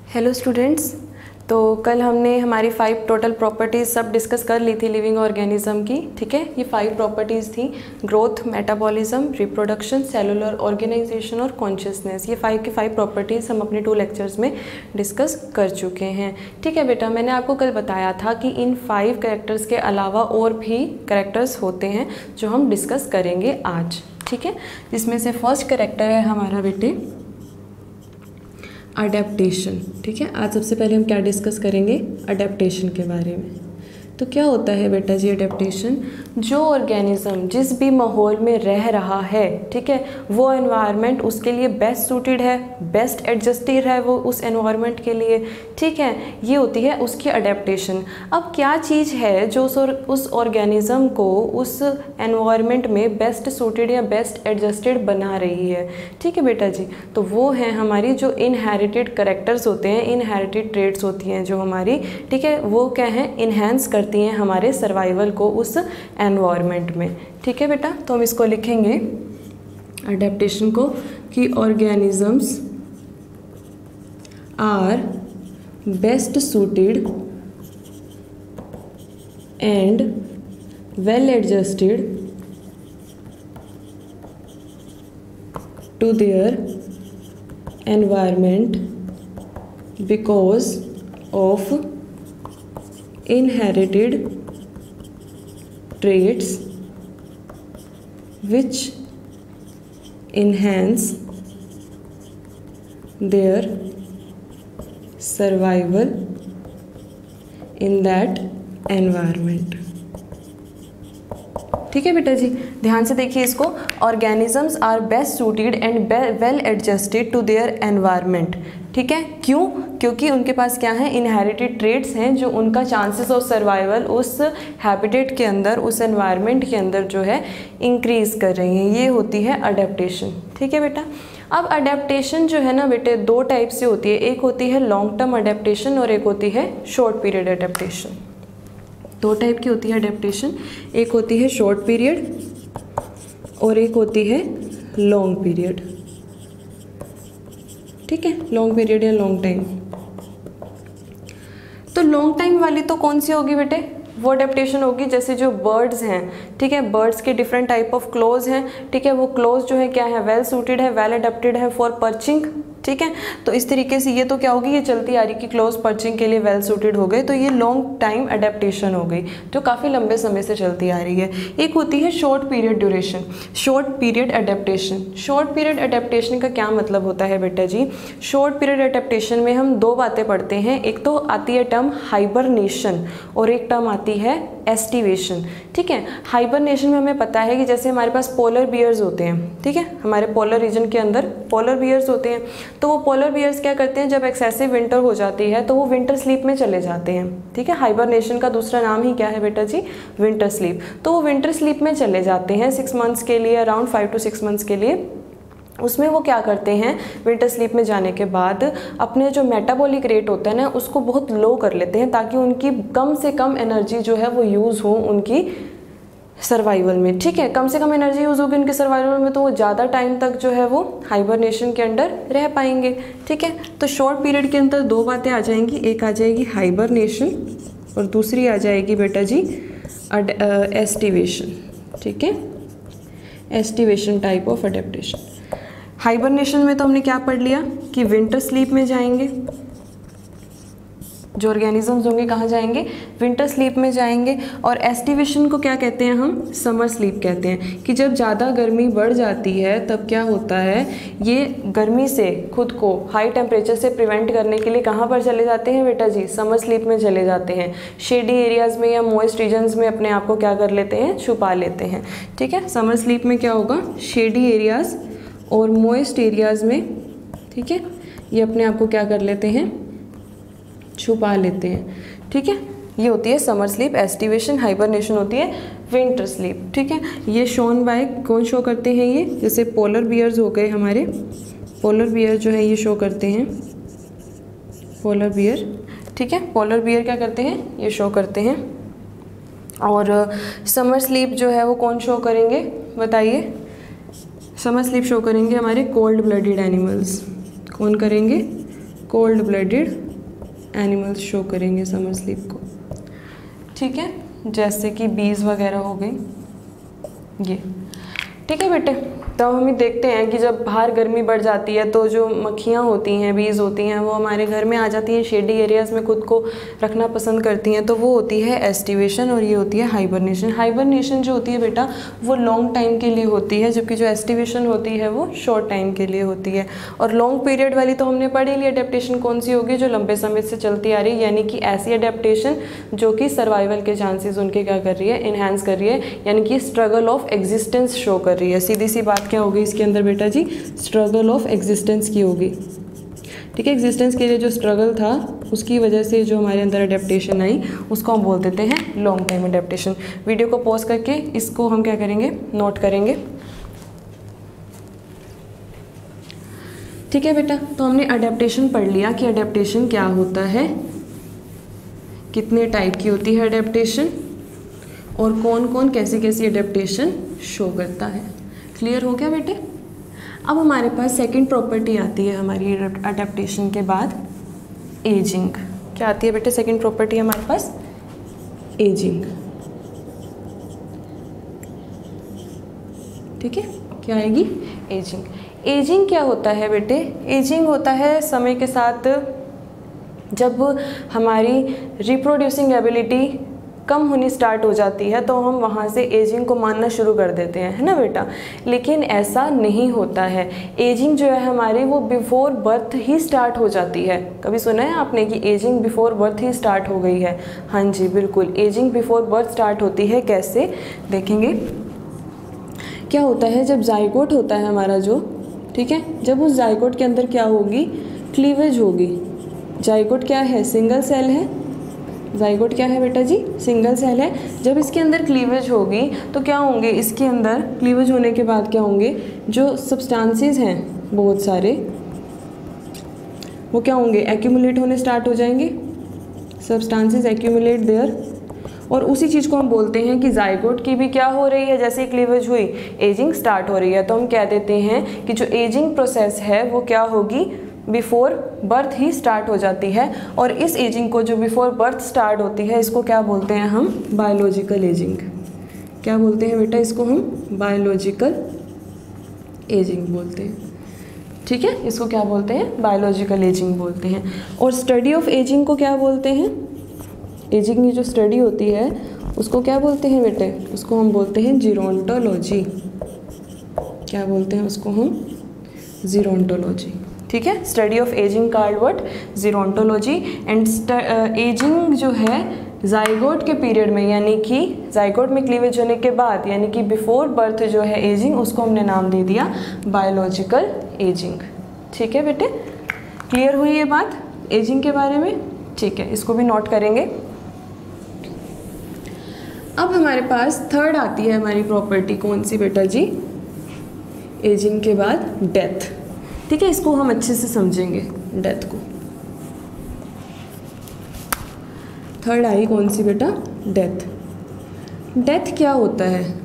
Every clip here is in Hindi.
Hello students. तो कल हमने हमारी 5 टोटल प्रॉपर्टीज़ सब डिस्कस कर ली थी लिविंग ऑर्गेनिज्म की। ठीक है, ये 5 प्रॉपर्टीज़ थी: growth, metabolism, reproduction, cellular organisation और कॉन्शियसनेस। ये 5 की 5 प्रॉपर्टीज़ हम अपने 2 लेक्चर्स में डिस्कस कर चुके हैं। ठीक है बेटा, मैंने आपको कल बताया था कि इन 5 कैरेक्टर्स के अलावा और भी कैरेक्टर्स होते हैं जो हम डिस्कस करेंगे आज। ठीक है, जिसमें से फर्स्ट कैरेक्टर है हमारा बेटे अडेप्टेशन। ठीक है, आज सबसे पहले हम क्या डिस्कस करेंगे? अडेप्टेशन के बारे में। तो क्या होता है बेटा जी अडेप्टेशन? जो ऑर्गेनिज्म जिस भी माहौल में रह रहा है, ठीक है, वो एनवायरनमेंट उसके लिए बेस्ट सूटेड है, बेस्ट एडजस्टेड है वो उस एनवायरनमेंट के लिए। ठीक है, ये होती है उसकी अडेप्टेशन। अब क्या चीज़ है जो उस ऑर्गेनिज्म को उस एनवायरनमेंट में बेस्ट सूटेड या बेस्ट एडजस्टेड बना रही है? ठीक है बेटा जी, तो वो है हमारी जो इनहेरिटेड कैरेक्टर्स होते हैं, इनहेरिटेड ट्रेड्स होती हैं जो हमारी, ठीक है, वो क्या है, इन्हेंस करती हैं हमारे सर्वाइवल को उस एनवायरनमेंट में। ठीक है बेटा, तो हम इसको लिखेंगे अडेप्टेशन को कि organisms are best suited and well adjusted to their environment because of inherited traits which enhance their survival in that environment। ठीक है बेटा जी, ध्यान से देखिए इसको। Organisms are best suited and well adjusted to their environment. ठीक है, क्यों? क्योंकि उनके पास क्या है, इनहेरिटेड ट्रेड्स हैं जो उनका चांसेस ऑफ सर्वाइवल उस हैबिटेट के अंदर, उस एनवायरनमेंट के अंदर जो है इंक्रीज कर रही हैं। ये होती है अडेप्टेशन। ठीक है बेटा, अब अडेप्टेशन जो है ना बेटे 2 टाइप से होती है। एक होती है लॉन्ग टर्म अडेप्टेशन और एक होती है शॉर्ट पीरियड अडेप्टेशन। 2 टाइप की होती है अडेप्टेशन, एक होती है शॉर्ट पीरियड और एक होती है लॉन्ग पीरियड। ठीक है, लॉन्ग पीरियड या लॉन्ग टाइम। तो लॉन्ग टाइम वाली तो कौन सी होगी बेटे? वो अडेप्टेशन होगी जैसे जो बर्ड्स हैं, ठीक है, बर्ड्स के डिफरेंट टाइप ऑफ क्लोज हैं। ठीक है, वो क्लोज जो है क्या है, वेल सूटेड है, वेल अडेप्टेड है फॉर पर्चिंग। ठीक है, तो इस तरीके से ये तो क्या होगी, ये चलती आ रही कि क्लोज पर्चिंग के लिए वेल सूटेड हो गए, तो ये लॉन्ग टाइम अडेप्टेशन हो गई जो काफ़ी लंबे समय से चलती आ रही है। एक होती है short period duration, short period adaptation. Short period adaptation का क्या मतलब होता है बेटा जी? शॉर्ट पीरियड अडेप्टेशन में हम 2 बातें पढ़ते हैं। एक तो आती है टर्म हाइबरनेशन और एक टर्म आती है एस्टिवेशन। ठीक है, हाइबरनेशन में हमें पता है कि जैसे हमारे पास पोलर बियर्स होते हैं, ठीक है, हमारे पोलर रीजन के अंदर पोलर बियर्स होते हैं, तो वो पोलर बियर्स क्या करते हैं, जब एक्सेसिव विंटर हो जाती है तो वो विंटर स्लीप में चले जाते हैं। ठीक है, हाइबरनेशन का दूसरा नाम ही क्या है बेटा जी? Winter sleep. तो वो विंटर स्लीप में चले जाते हैं 6 मंथ्स के लिए, अराउंड 5 to 6 मंथ्स के लिए। उसमें वो क्या करते हैं, विंटर स्लीप में जाने के बाद अपने जो मेटाबॉलिक रेट होता है ना उसको बहुत लो कर लेते हैं ताकि उनकी कम से कम एनर्जी जो है वो यूज़ हो उनकी सर्वाइवल में। ठीक है, कम से कम एनर्जी यूज़ होगी उनके सर्वाइवल में, तो वो ज़्यादा टाइम तक जो है वो हाइबरनेशन के अंडर रह पाएंगे। ठीक है, तो शॉर्ट पीरियड के अंदर 2 बातें आ जाएंगी, एक आ जाएगी हाइबरनेशन और दूसरी आ जाएगी बेटा जी एस्टिवेशन। ठीक है, aestivation type of adaptation. Hibernation में तो हमने क्या पढ़ लिया कि विंटर स्लीप में जाएंगे, जो ऑर्गेनिजम्स होंगे कहाँ जाएंगे, विंटर स्लीप में जाएंगे। और एस्टिवेशन को क्या कहते हैं हम? समर स्लीप कहते हैं, कि जब ज़्यादा गर्मी बढ़ जाती है तब क्या होता है, ये गर्मी से खुद को हाई टेम्परेचर से प्रिवेंट करने के लिए कहाँ पर चले जाते हैं बेटा जी? समर स्लीप में चले जाते हैं। शेडी एरियाज़ में या मॉइस्ट रीजन्स में अपने आप को क्या कर लेते हैं, छुपा लेते हैं। ठीक है, समर स्लीप में क्या होगा, शेडी एरियाज़ और मॉइस्ट एरियाज़ में, ठीक है, ये अपने आप को क्या कर लेते हैं, छुपा लेते हैं। ठीक है, ये होती है समर स्लीप। एस्टिवेशन, हाइबरनेशन होती है विंटर स्लीप। ठीक है, ये शोन बाय कौन शो करते हैं, ये जैसे पोलर बियर्स हो गए हमारे, पोलर बियर जो है ये शो करते हैं, पोलर बियर। ठीक है, पोलर बियर क्या करते हैं, ये शो करते हैं। और समर स्लीप जो है वो कौन शो करेंगे बताइए? समर स्लीप शो करेंगे हमारे कोल्ड ब्लडेड एनिमल्स। कौन करेंगे? कोल्ड ब्लडेड एनिमल्स शो करेंगे समर स्लीप को, ठीक है, जैसे कि बीज वगैरह हो गई ये, ठीक है बेटे। तब हम देखते हैं कि जब बाहर गर्मी बढ़ जाती है तो जो मक्खियाँ होती हैं, बीज होती हैं, वो हमारे घर में आ जाती हैं, शेडी एरियाज़ में खुद को रखना पसंद करती हैं, तो वो होती है एस्टिवेशन और ये होती है हाइबरनेशन। हाइबरनेशन जो होती है बेटा वो लॉन्ग टाइम के लिए होती है, जबकि जो एस्टिवेशन होती है वो शॉर्ट टाइम के लिए होती है। और लॉन्ग पीरियड वाली तो हमने पढ़ी ली, अडेप्टेशन कौन सी होगी, जो लंबे समय से चलती आ रही है, यानी कि ऐसी अडेप्टेशन जो कि सर्वाइवल के चांसेस उनके क्या कर रही है, इन्हांस कर रही है, यानी कि स्ट्रगल ऑफ एग्जिस्टेंस शो कर रही है। सीधी सी बात क्या होगी इसके अंदर बेटा जी, स्ट्रगल ऑफ एग्जिस्टेंस की होगी, ठीक है। एग्जिस्टेंस के लिए जो स्ट्रगल था उसकी वजह से जो हमारे अंदर अडेप्टेशन आई उसको हम बोल देते हैं लॉन्ग टाइम अडेप्टेशन। वीडियो को पॉज करके इसको हम क्या करेंगे, नोट करेंगे, ठीक है बेटा। तो हमने अडेप्टेशन पढ़ लिया कि अडेप्टेशन क्या होता है, कितने टाइप की होती है अडेप्टेशन, और कौन कौन कैसी कैसी अडेप्टेशन शो करता है। क्लियर हो गया बेटे। अब हमारे पास सेकंड प्रॉपर्टी आती है हमारी अडेप्टेशन के बाद, एजिंग। क्या आती है बेटे सेकंड प्रॉपर्टी हमारे पास, एजिंग, ठीक है। क्या आएगी, एजिंग। एजिंग क्या होता है बेटे, एजिंग होता है समय के साथ जब हमारी रिप्रोड्यूसिंग एबिलिटी कम होनी स्टार्ट हो जाती है तो हम वहाँ से एजिंग को मानना शुरू कर देते हैं, है ना बेटा। लेकिन ऐसा नहीं होता है, एजिंग जो है हमारी वो बिफोर बर्थ ही स्टार्ट हो जाती है। कभी सुना है आपने कि एजिंग बिफोर बर्थ ही स्टार्ट हो गई है? हाँ जी बिल्कुल, एजिंग बिफोर बर्थ स्टार्ट होती है। कैसे देखेंगे, क्या होता है जब जाइगोट होता है हमारा जो, ठीक है, जब उस जाइगोट के अंदर क्या होगी, क्लीवेज होगी। जाइगोट क्या है, सिंगल सेल है। जाइगोट क्या है बेटा जी, सिंगल सेल है। जब इसके अंदर क्लीवेज होगी तो क्या होंगे, इसके अंदर क्लीवेज होने के बाद क्या होंगे, जो सब्सटेंसेस हैं बहुत सारे वो क्या होंगे, एक्यूमुलेट होने स्टार्ट हो जाएंगे। सब्सटेंसेस एक्यूमुलेट देयर, और उसी चीज़ को हम बोलते हैं कि जाइगोट की भी क्या हो रही है, जैसे क्लीवेज हुई एजिंग स्टार्ट हो रही है। तो हम कह देते हैं कि जो एजिंग प्रोसेस है वो क्या होगी, बिफोर बर्थ ही स्टार्ट हो जाती है। और इस एजिंग को जो बिफोर बर्थ स्टार्ट होती है इसको क्या बोलते हैं हम, बायोलॉजिकल एजिंग। क्या बोलते हैं बेटा, इसको हम बायोलॉजिकल एजिंग बोलते हैं, ठीक है। इसको क्या बोलते हैं, बायोलॉजिकल एजिंग बोलते हैं। और स्टडी ऑफ एजिंग को क्या बोलते हैं, एजिंग की जो स्टडी होती है उसको क्या बोलते हैं बेटे, उसको हम बोलते हैं जीरोंटोलॉजी। क्या बोलते हैं उसको हम, जीरोंटोलॉजी, ठीक है। Study of ageing called what, gerontology. And ageing जो है जाइगोट के पीरियड में, यानी कि जाइगोट में क्लीवेज होने के बाद, यानी कि बिफोर बर्थ जो है एजिंग, उसको हमने नाम दे दिया बायोलॉजिकल एजिंग, ठीक है बेटे। क्लियर हुई ये बात एजिंग के बारे में, ठीक है, इसको भी नोट करेंगे। अब हमारे पास थर्ड आती है हमारी प्रॉपर्टी, कौन सी बेटा जी, एजिंग के बाद डेथ, ठीक है। इसको हम अच्छे से समझेंगे, डेथ को। थर्ड आई कौन सी बेटा, डेथ। डेथ क्या होता है,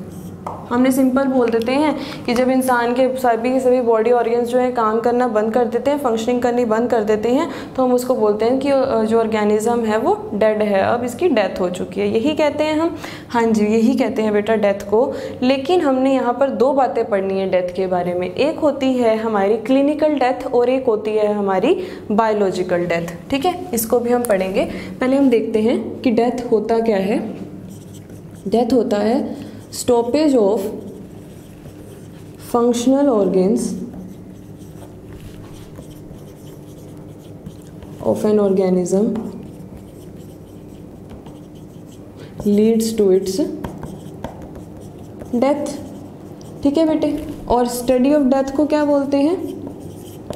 हमने सिंपल बोल देते हैं कि जब इंसान के सभी बॉडी ऑर्गन्स जो है काम करना बंद कर देते हैं, फंक्शनिंग करनी बंद कर देते हैं, तो हम उसको बोलते हैं कि जो ऑर्गेनिज्म है वो डेड है, अब इसकी डेथ हो चुकी है, यही कहते हैं हम। हाँ जी, यही कहते हैं बेटा डेथ को। लेकिन हमने यहाँ पर दो बातें पढ़नी है डेथ के बारे में, एक होती है हमारी क्लिनिकल डेथ और एक होती है हमारी बायोलॉजिकल डेथ, ठीक है। इसको भी हम पढ़ेंगे। पहले हम देखते हैं कि डेथ होता क्या है। डेथ होता है stoppage of functional organs of an organism leads to its death, ठीक है बेटे। और स्टडी ऑफ डेथ को क्या बोलते हैं,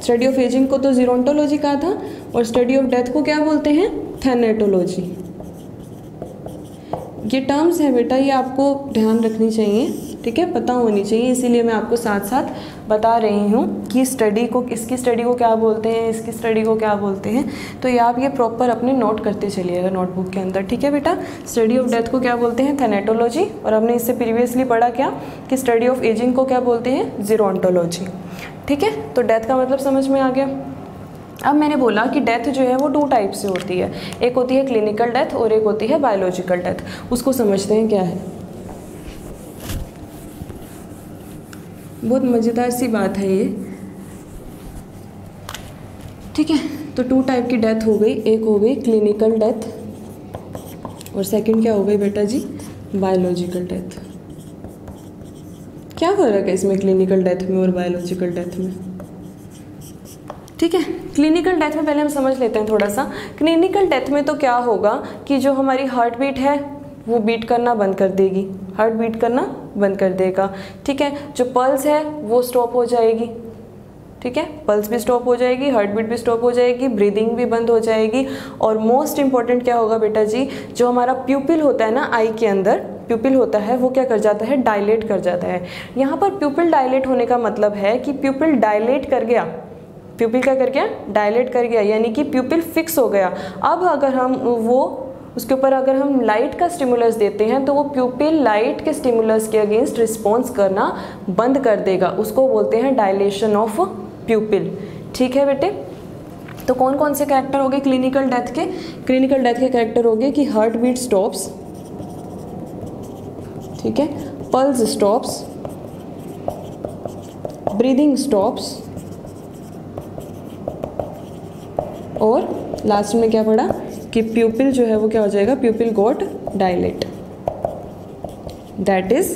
स्टडी ऑफ एजिंग को तो जीरोंटोलॉजी कहा था, और स्टडी ऑफ डेथ को क्या बोलते हैं, थैनेटोलॉजी। ये टर्म्स है बेटा, ये आपको ध्यान रखनी चाहिए, ठीक है, पता होनी चाहिए, इसीलिए मैं आपको साथ साथ बता रही हूँ कि स्टडी को, इसकी स्टडी को क्या बोलते हैं, इसकी स्टडी को क्या बोलते हैं। तो ये आप ये प्रॉपर अपने नोट करते चलिएगा नोटबुक के अंदर, ठीक है बेटा। स्टडी ऑफ डेथ को क्या बोलते हैं, थैनेटोलॉजी। और हमने इससे प्रीवियसली पढ़ा क्या कि स्टडी ऑफ एजिंग को क्या बोलते हैं, जीरोंटोलॉजी, ठीक है। तो डेथ का मतलब समझ में आ गया। अब मैंने बोला कि डेथ जो है वो 2 टाइप से होती है, एक होती है क्लिनिकल डेथ और एक होती है बायोलॉजिकल डेथ। उसको समझते हैं क्या है। बहुत मज़ेदार सी बात है ये, ठीक है। तो 2 टाइप की डेथ हो गई, एक हो गई क्लिनिकल डेथ और सेकंड क्या हो गई बेटा जी, बायोलॉजिकल डेथ। क्या फ़र्क है इसमें क्लिनिकल डेथ में और बायोलॉजिकल डेथ में, ठीक है। क्लिनिकल डेथ में पहले हम समझ लेते हैं थोड़ा सा। क्लिनिकल डेथ में तो क्या होगा कि जो हमारी हार्ट बीट है वो बीट करना बंद कर देगी, हार्ट बीट करना बंद कर देगा, ठीक है। जो पल्स है वो स्टॉप हो जाएगी, ठीक है, पल्स भी स्टॉप हो जाएगी, हार्ट बीट भी स्टॉप हो जाएगी, ब्रीदिंग भी बंद हो जाएगी। और मोस्ट इंपॉर्टेंट क्या होगा बेटा जी, जो हमारा प्यूपिल होता है ना, आई के अंदर प्यूपिल होता है, वो क्या कर जाता है, डायलेट कर जाता है। यहाँ पर प्यूपिल डायलेट होने का मतलब है कि प्यूपिल डायलेट कर गया, प्यूपिल क्या कर गया, डायलेट कर गया, यानी कि प्यूपिल फिक्स हो गया। अब अगर हम वो उसके ऊपर अगर हम लाइट का स्टिमुलस देते हैं तो वो प्यूपिल लाइट के स्टिमुलस के अगेंस्ट रिस्पॉन्स करना बंद कर देगा, उसको बोलते हैं डायलेशन ऑफ प्यूपिल, ठीक है बेटे। तो कौन कौन से कैरेक्टर हो गए क्लिनिकल डेथ के, क्लिनिकल डेथ के कैरेक्टर हो गए कि हार्ट बीट स्टॉप्स, ठीक है, पल्स स्टॉप्स, ब्रीदिंग स्टॉप्स और लास्ट में क्या पड़ा कि प्यूपिल जो है वो क्या हो जाएगा, pupil got dilate, that is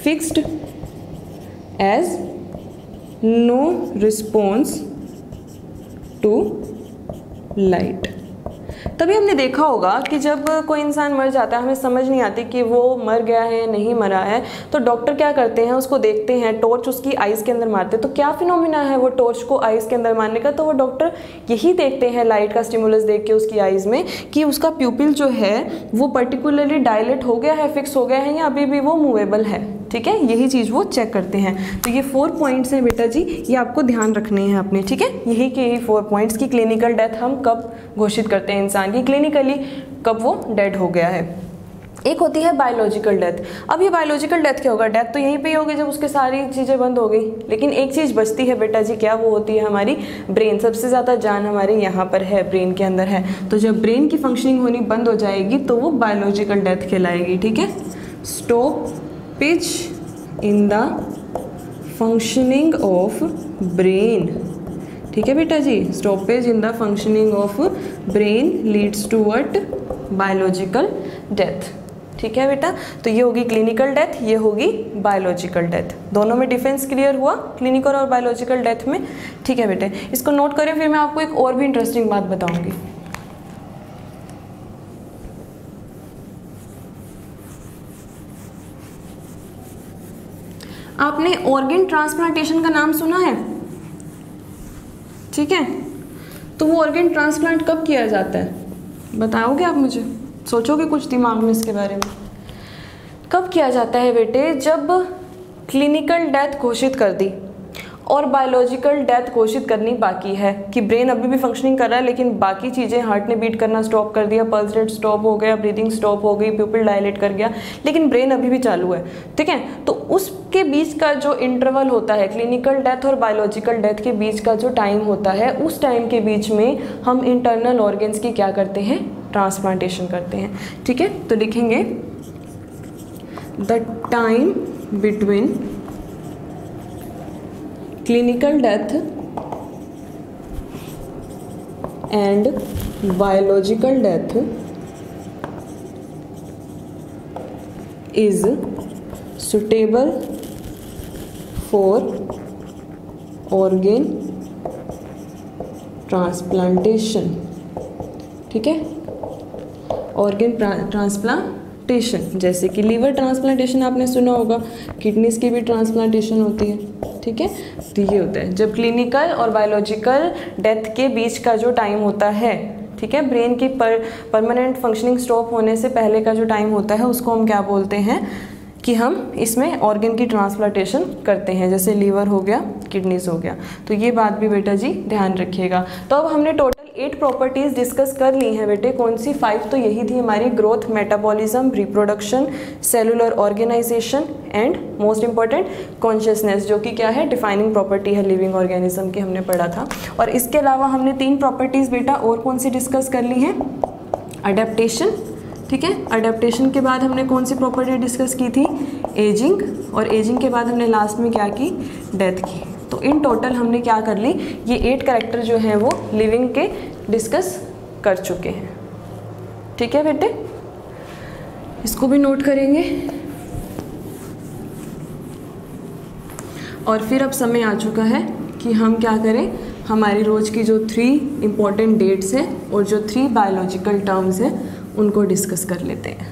fixed as no response to light. तभी हमने देखा होगा कि जब कोई इंसान मर जाता है, हमें समझ नहीं आती कि वो मर गया है या नहीं मरा है, तो डॉक्टर क्या करते हैं, उसको देखते हैं, टॉर्च उसकी आइज़ के अंदर मारते हैं। तो क्या फिनोमिना है वो टॉर्च को आइज़ के अंदर मारने का, तो वो डॉक्टर यही देखते हैं लाइट का स्टिमुलस देख के उसकी आइज़ में कि उसका प्यूपिल जो है वो पर्टिकुलरली डायलेट हो गया है, फिक्स हो गया है या अभी भी वो मूवेबल है, ठीक है। यही चीज़ वो चेक करते हैं। तो ये 4 पॉइंट्स हैं बेटा जी, ये आपको ध्यान रखने हैं अपने, ठीक है। यही के यही 4 पॉइंट्स की क्लिनिकल डेथ हम कब घोषित करते हैं इंसान की, क्लिनिकली कब वो डेड हो गया है। एक होती है बायोलॉजिकल डेथ। अब ये बायोलॉजिकल डेथ क्या होगा, डेथ तो यहीं पे ही होगी जब उसके सारी चीज़ें बंद हो गई, लेकिन एक चीज़ बचती है बेटा जी, क्या वो होती है हमारी ब्रेन। सबसे ज़्यादा जान हमारे यहाँ पर है, ब्रेन के अंदर है। तो जब ब्रेन की फंक्शनिंग होनी बंद हो जाएगी तो वो बायोलॉजिकल डेथ कहलाएगी, ठीक है। Stoppage in the functioning of brain, ठीक है बेटा जी, stoppage in the functioning of brain leads to what, biological death, ठीक है बेटा। तो ये होगी क्लिनिकल डेथ, ये होगी बायोलॉजिकल डेथ। दोनों में डिफरेंस क्लियर हुआ, क्लिनिकल और बायोलॉजिकल डेथ में, ठीक है बेटे। इसको नोट करें, फिर मैं आपको एक और भी इंटरेस्टिंग बात बताऊंगी। आपने ऑर्गन ट्रांसप्लांटेशन का नाम सुना है, ठीक है। तो वो ऑर्गन ट्रांसप्लांट कब किया जाता है, बताओगे आप मुझे, सोचोगे कुछ दिमाग में इसके बारे में। कब किया जाता है बेटे, जब क्लिनिकल डेथ घोषित कर दी और बायोलॉजिकल डेथ घोषित करनी बाकी है, कि ब्रेन अभी भी फंक्शनिंग कर रहा है लेकिन बाकी चीज़ें, हार्ट ने बीट करना स्टॉप कर दिया, पल्स रेट स्टॉप हो गया, ब्रीदिंग स्टॉप हो गई, प्यूपिल डायलेट कर गया, लेकिन ब्रेन अभी भी चालू है, ठीक है। तो उसके बीच का जो इंटरवल होता है, क्लिनिकल डेथ और बायोलॉजिकल डेथ के बीच का जो टाइम होता है, उस टाइम के बीच में हम इंटरनल ऑर्गन्स की क्या करते हैं, ट्रांसप्लांटेशन करते हैं, ठीक है। तो लिखेंगे the time between clinical death and biological death is suitable for organ transplantation, ठीक है। ऑर्गन ट्रांसप्लांटेशन, जैसे कि लीवर ट्रांसप्लांटेशन आपने सुना होगा, किडनीज की भी ट्रांसप्लांटेशन होती है, ठीक है। तो ये होता है जब क्लिनिकल और बायोलॉजिकल डेथ के बीच का जो टाइम होता है, ठीक है, ब्रेन की परमानेंट फंक्शनिंग स्टॉप होने से पहले का जो टाइम होता है उसको हम क्या बोलते हैं, कि हम इसमें ऑर्गन की ट्रांसप्लांटेशन करते हैं, जैसे लीवर हो गया, किडनीज हो गया। तो ये बात भी बेटा जी ध्यान रखिएगा। तो अब हमने टोटल 8 प्रॉपर्टीज़ डिस्कस कर ली हैं बेटे। कौन सी? 5 तो यही थी हमारी, growth, metabolism, reproduction, cellular organisation and most important consciousness, जो कि क्या है? डिफाइनिंग प्रॉपर्टी है लिविंग ऑर्गेनिज्म की, हमने पढ़ा था। और इसके अलावा हमने 3 प्रॉपर्टीज़ बेटा और कौन सी डिस्कस कर ली हैं? अडेप्टेशन, ठीक है। अडेप्टेशन के बाद हमने कौन सी प्रॉपर्टी डिस्कस की थी? एजिंग, और एजिंग के बाद हमने लास्ट में क्या की? डेथ की। तो इन टोटल हमने क्या कर ली? ये 8 कैरेक्टर जो हैं वो लिविंग के डिस्कस कर चुके हैं, ठीक है बेटे। इसको भी नोट करेंगे। और फिर अब समय आ चुका है कि हम क्या करें, हमारी रोज़ की जो 3 इम्पॉर्टेंट डेट्स हैं और जो 3 बायोलॉजिकल टर्म्स हैं उनको डिस्कस कर लेते हैं,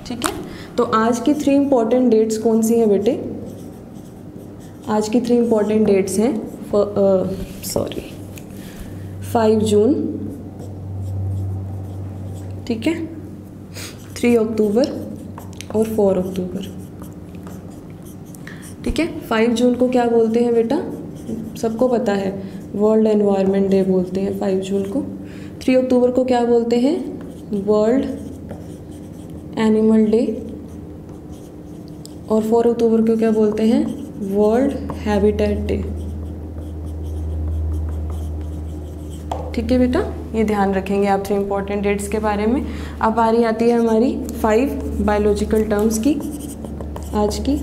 ठीक है। तो आज की 3 इम्पॉर्टेंट डेट्स कौन सी हैं बेटे? आज की 3 इम्पॉर्टेंट डेट्स हैं 5 जून, ठीक है, 3 अक्टूबर और 4 अक्टूबर, ठीक है। 5 जून को क्या बोलते हैं बेटा? सबको पता है, वर्ल्ड एनवायरनमेंट डे बोलते हैं 5 जून को। 3 अक्टूबर को क्या बोलते हैं? World animal day. और 4 अक्टूबर को क्या बोलते हैं? वर्ल्ड हैबिटेट डे, ठीक है बेटा। ये ध्यान रखेंगे आप 3 इम्पॉर्टेंट डेट्स के बारे में। अब बारी आती है हमारी 5 बायोलॉजिकल टर्म्स की आज की।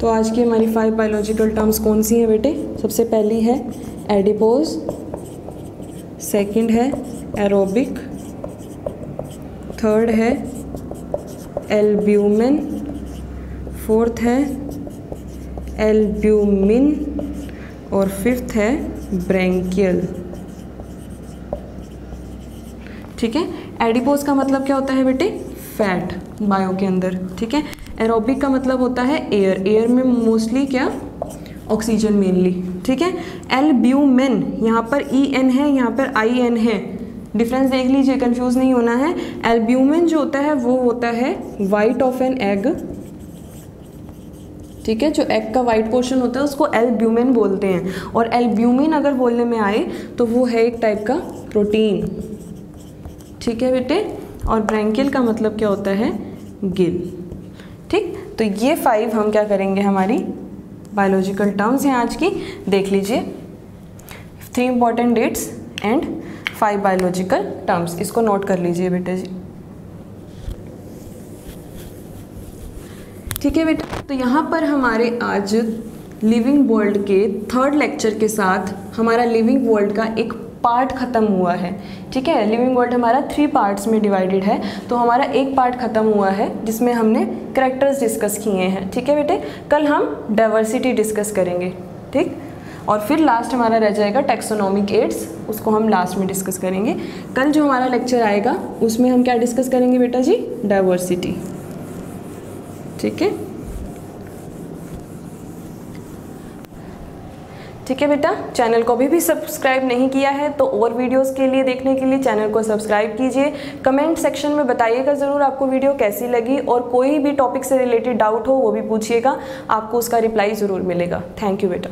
तो आज की हमारी 5 बायोलॉजिकल टर्म्स कौन सी हैं बेटे? सबसे पहली है एडिपोज, सेकंड है एरोबिक, थर्ड है एल्ब्यूमिन, फोर्थ है एल्ब्यूमिन और फिफ्थ है ब्रैंकियल, ठीक है। एडिपोज का मतलब क्या होता है बेटे? फैट बायो के अंदर, ठीक है। एरोबिक का मतलब होता है एयर, एयर में मोस्टली क्या? ऑक्सीजन मेनली, ठीक है। एल्ब्यूमिन, यहाँ पर EN है, यहाँ पर IN है, डिफरेंस देख लीजिए, कंफ्यूज नहीं होना है। एल्ब्यूमिन जो होता है वो होता है वाइट ऑफ एन एग, ठीक है। जो एग का वाइट पोर्शन होता है उसको एल्ब्यूमिन बोलते हैं। और एल्ब्यूमिन अगर बोलने में आए तो वो है एक टाइप का प्रोटीन, ठीक है बेटे। और ब्रैंकियल का मतलब क्या होता है? गिल, ठीक। तो ये 5 हम क्या करेंगे, हमारी बायोलॉजिकल टर्म्स हैं आज की, देख लीजिए। 3 important dates and 5 biological terms, इसको नोट कर लीजिए बेटे जी, ठीक है बेटा। तो यहाँ पर हमारे आज लिविंग वर्ल्ड के 3rd लेक्चर के साथ हमारा लिविंग वर्ल्ड का एक पार्ट ख़त्म हुआ है, ठीक है। लिविंग वर्ल्ड हमारा 3 पार्ट्स में डिवाइडेड है, तो हमारा एक पार्ट ख़त्म हुआ है जिसमें हमने कैरेक्टर्स डिस्कस किए हैं, ठीक है बेटे। कल हम डाइवर्सिटी डिस्कस करेंगे, ठीक। और फिर लास्ट हमारा रह जाएगा टैक्सोनॉमिक एड्स, उसको हम लास्ट में डिस्कस करेंगे। कल जो हमारा लेक्चर आएगा उसमें हम क्या डिस्कस करेंगे बेटा जी? डाइवर्सिटी, ठीक है, ठीक है बेटा। चैनल को अभी भी सब्सक्राइब नहीं किया है तो और वीडियोस के लिए देखने के लिए चैनल को सब्सक्राइब कीजिए। कमेंट सेक्शन में बताइएगा ज़रूर आपको वीडियो कैसी लगी, और कोई भी टॉपिक से रिलेटेड डाउट हो वो भी पूछिएगा, आपको उसका रिप्लाई ज़रूर मिलेगा। थैंक यू बेटा।